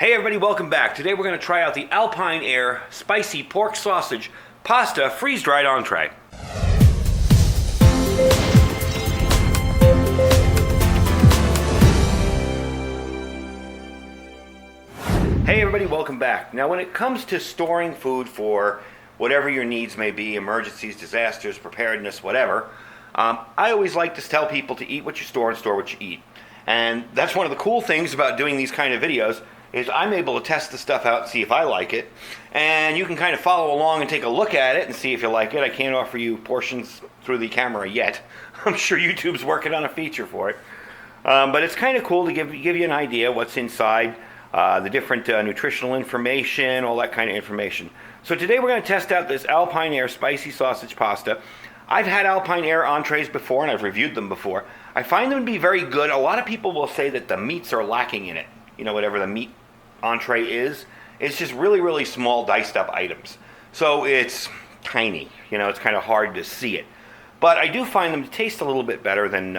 Hey everybody, welcome back. Today we're going to try out the AlpineAire Spicy Pork Sausage Pasta Freeze-Dried Entree. Hey everybody, welcome back. Now when it comes to storing food for whatever your needs may be, emergencies, disasters, preparedness, whatever, I always like to tell people to eat what you store and store what you eat. And that's one of the cool things about doing these kind of videos is I'm able to test the stuff out and see if I like it. And you can kind of follow along and take a look at it and see if you like it. I can't offer you portions through the camera yet. I'm sure YouTube's working on a feature for it. But it's kind of cool to give you an idea what's inside, the different nutritional information, all that kind of information. So today we're going to test out this AlpineAire Spicy Sausage Pasta. I've had AlpineAire entrees before and I've reviewed them before. I find them to be very good. A lot of people will say that the meats are lacking in it. You know, whatever the meat entree is, it's just really, really small diced up items. So it's tiny, you know, it's kind of hard to see it. But I do find them to taste a little bit better than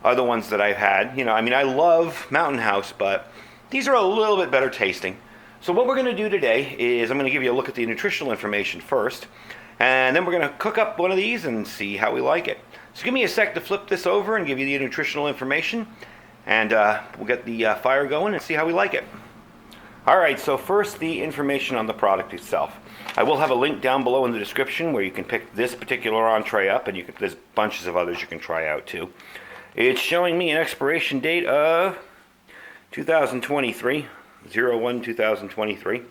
other ones that I've had. You know, I mean, I love Mountain House, but these are a little bit better tasting. So what we're going to do today is I'm going to give you a look at the nutritional information first, and then we're going to cook up one of these and see how we like it. So give me a sec to flip this over and give you the nutritional information, and we'll get the fire going and see how we like it. Alright, so first the information on the product itself. I will have a link down below in the description where you can pick this particular entree up, and there's bunches of others you can try out too. It's showing me an expiration date of 2023, 01/2023.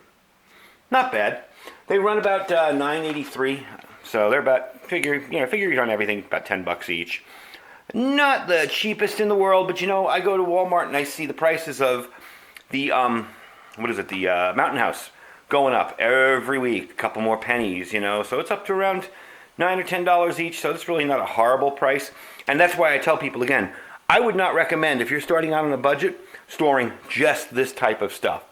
Not bad. They run about $9.83, so they're about, figure on everything, about $10 each. Not the cheapest in the world, but you know, I go to Walmart and I see the prices of the Mountain House going up every week, a couple more pennies, you know, so it's up to around $9 or $10 each, so it's really not a horrible price. And that's why I tell people again, I would not recommend, if you're starting out on a budget, storing just this type of stuff.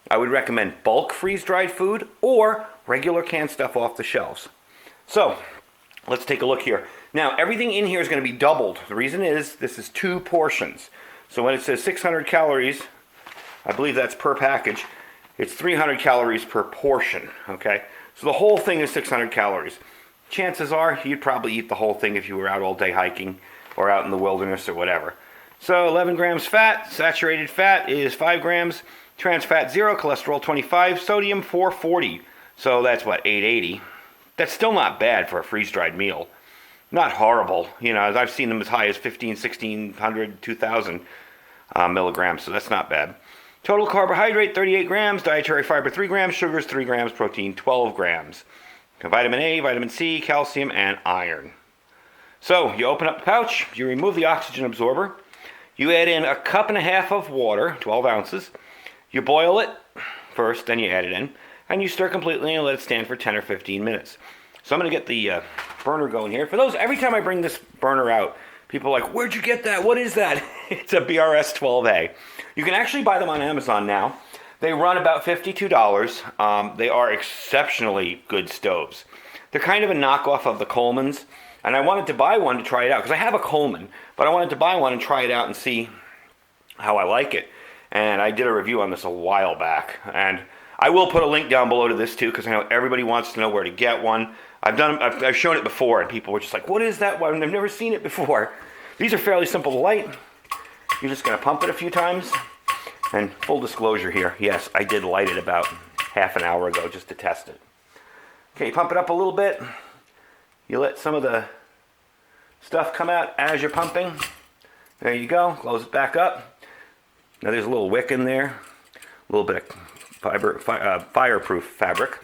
I would recommend bulk freeze-dried food or regular canned stuff off the shelves. So, let's take a look here. Now, everything in here is going to be doubled. The reason is, this is 2 portions. So when it says 600 calories, I believe that's per package, it's 300 calories per portion, okay? So the whole thing is 600 calories. Chances are, you'd probably eat the whole thing if you were out all day hiking or out in the wilderness or whatever. So 11 grams fat, saturated fat is 5 grams, trans fat 0, cholesterol 25, sodium 440. So that's what, 880. That's still not bad for a freeze-dried meal. Not horrible. You know, I've seen them as high as 1,600, 2,000 milligrams, so that's not bad. Total carbohydrate 38 grams, dietary fiber 3 grams, sugars 3 grams, protein 12 grams. Vitamin A, vitamin C, calcium, and iron. So you open up the pouch, you remove the oxygen absorber, you add in 1.5 cups of water, 12 ounces. You boil it first, then you add it in, and you stir completely and let it stand for 10 or 15 minutes. So I'm going to get the burner going here. For those, every time I bring this burner out, people are like, where'd you get that? What is that? It's a BRS 12A. You can actually buy them on Amazon now. They run about $52. They are exceptionally good stoves. They're kind of a knockoff of the Coleman's. And I wanted to buy one to try it out, because I have a Coleman, but I wanted to buy one and try it out and see how I like it. And I did a review on this a while back. And I will put a link down below to this too, because I know everybody wants to know where to get one. I've shown it before, and people were just like, what is that one? I've never seen it before. These are fairly simple to light. You're just going to pump it a few times. And full disclosure here, yes, I did light it about half an hour ago just to test it. Okay, pump it up a little bit. You let some of the stuff come out as you're pumping. There you go. Close it back up. Now there's a little wick in there. A little bit of fireproof fabric.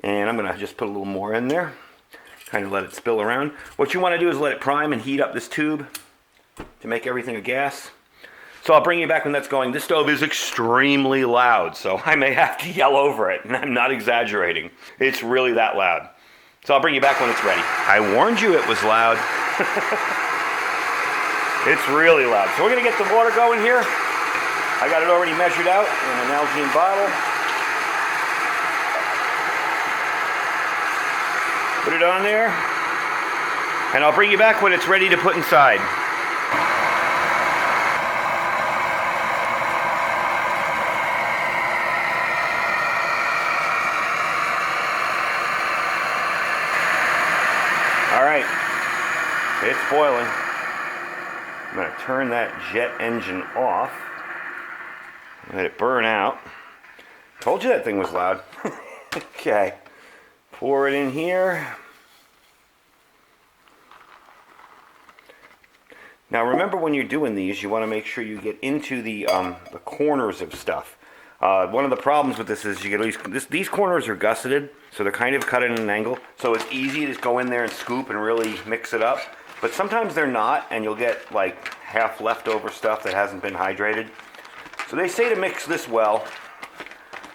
And I'm going to just put a little more in there. Kind of let it spill around. What you want to do is let it prime and heat up this tube to make everything a gas. So I'll bring you back when that's going. This stove is extremely loud, so I may have to yell over it, and I'm not exaggerating. It's really that loud. So I'll bring you back when it's ready. I warned you it was loud. It's really loud. So we're going to get the water going here. I got it already measured out in an Nalgene bottle. Put it on there. And I'll bring you back when it's ready to put inside. It's boiling. I'm going to turn that jet engine off. Let it burn out. Told you that thing was loud. Okay. Pour it in here. Now remember, when you're doing these, you want to make sure you get into the corners of stuff. One of the problems with this is you get these corners are gusseted, so they're kind of cut at an angle. So it's easy to just go in there and scoop and really mix it up. But sometimes they're not, and you'll get like half leftover stuff that hasn't been hydrated. So they say to mix this well.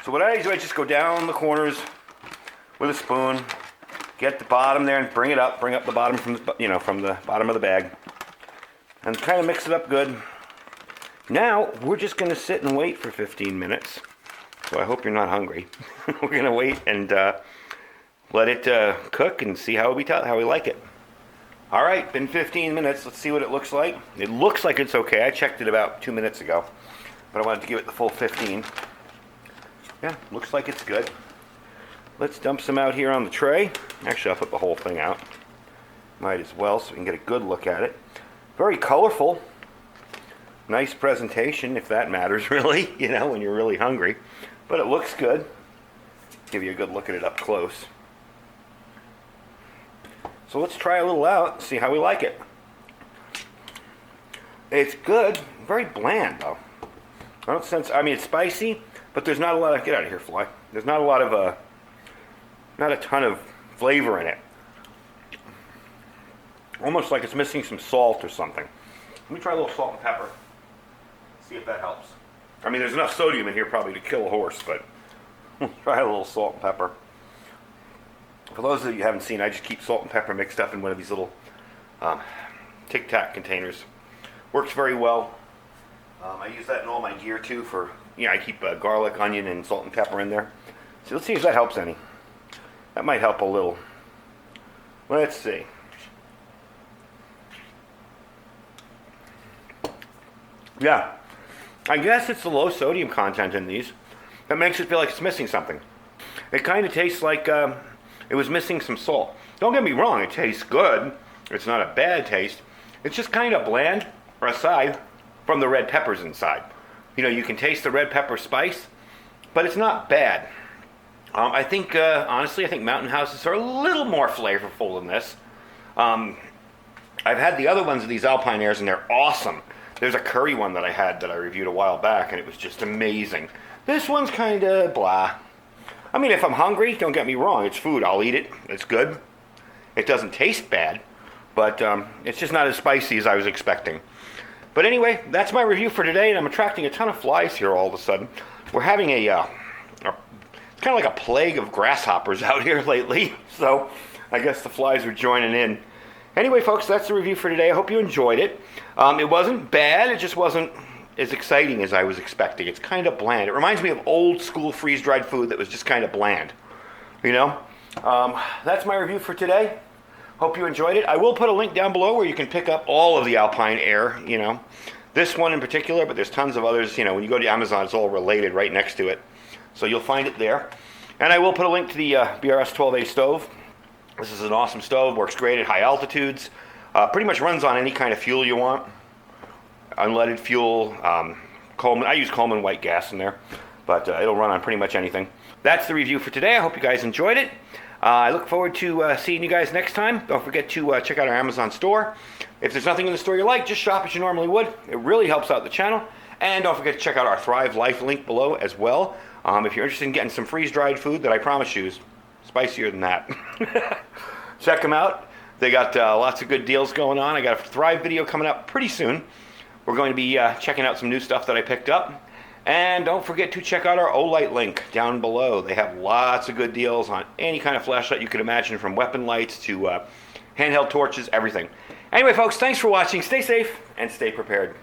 So what I do, I just go down the corners with a spoon, get the bottom there and bring it up, bring up the bottom from the, from the bottom of the bag, and kind of mix it up good. Now we're just going to sit and wait for 15 minutes. So I hope you're not hungry. We're going to wait and let it cook and see how we like it. All right, been 15 minutes. Let's see what it looks like. It looks like it's okay. I checked it about 2 minutes ago, but I wanted to give it the full 15. Yeah, looks like it's good. Let's dump some out here on the tray. Actually, I'll put the whole thing out. Might as well, so we can get a good look at it. Very colorful. Nice presentation, if that matters, really, when you're really hungry. But it looks good. Give you a good look at it up close. So let's try a little out, see how we like it. It's good. Very bland, though. I don't sense, it's spicy, but there's not a lot of, get out of here, fly. There's not a lot of, not a ton of flavor in it. Almost like it's missing some salt or something. Let me try a little salt and pepper. See if that helps. There's enough sodium in here probably to kill a horse, but try a little salt and pepper. For those of you who haven't seen, I just keep salt and pepper mixed up in one of these little Tic Tac containers. Works very well. I use that in all my gear too for, I keep garlic, onion, and salt and pepper in there. So let's see if that helps any. That might help a little. Let's see. Yeah, I guess it's the low sodium content in these that makes it feel like it's missing something. It kind of tastes like it was missing some salt. Don't get me wrong, it tastes good. It's not a bad taste. It's just kind of bland, or aside from the red peppers inside. You can taste the red pepper spice, but it's not bad. I think, honestly, Mountain Houses are a little more flavorful than this. I've had the other ones of these AlpineAires, and they're awesome. There's a curry one that I had that I reviewed a while back, and it was just amazing. This one's kind of blah. If I'm hungry, don't get me wrong, it's food. I'll eat it. It's good. It doesn't taste bad, but it's just not as spicy as I was expecting. But anyway, that's my review for today, and I'm attracting a ton of flies here all of a sudden. We're having it's kind of like a plague of grasshoppers out here lately, so I guess the flies are joining in. Anyway, folks, that's the review for today. I hope you enjoyed it. It wasn't bad. It just wasn't as exciting as I was expecting. It's kind of bland. It reminds me of old school freeze-dried food that was just kind of bland. That's my review for today. Hope you enjoyed it. I will put a link down below where you can pick up all of the AlpineAire, This one in particular, but there's tons of others. When you go to Amazon, it's all related right next to it. So you'll find it there. And I will put a link to the BRS-12A stove. This is an awesome stove. Works great at high altitudes. Pretty much runs on any kind of fuel you want. Unleaded fuel, Coleman. I use Coleman white gas in there, but it'll run on pretty much anything. That's the review for today. I hope you guys enjoyed it. I look forward to seeing you guys next time. Don't forget to check out our Amazon store. If there's nothing in the store you like, just shop as you normally would. It really helps out the channel. And don't forget to check out our Thrive Life link below as well. If you're interested in getting some freeze-dried food that I promise you is spicier than that. Check them out. They got lots of good deals going on. I got a Thrive video coming up pretty soon. We're going to be checking out some new stuff that I picked up. And don't forget to check out our Olight link down below. They have lots of good deals on any kind of flashlight you could imagine, from weapon lights to handheld torches, everything. Anyway, folks, thanks for watching. Stay safe and stay prepared.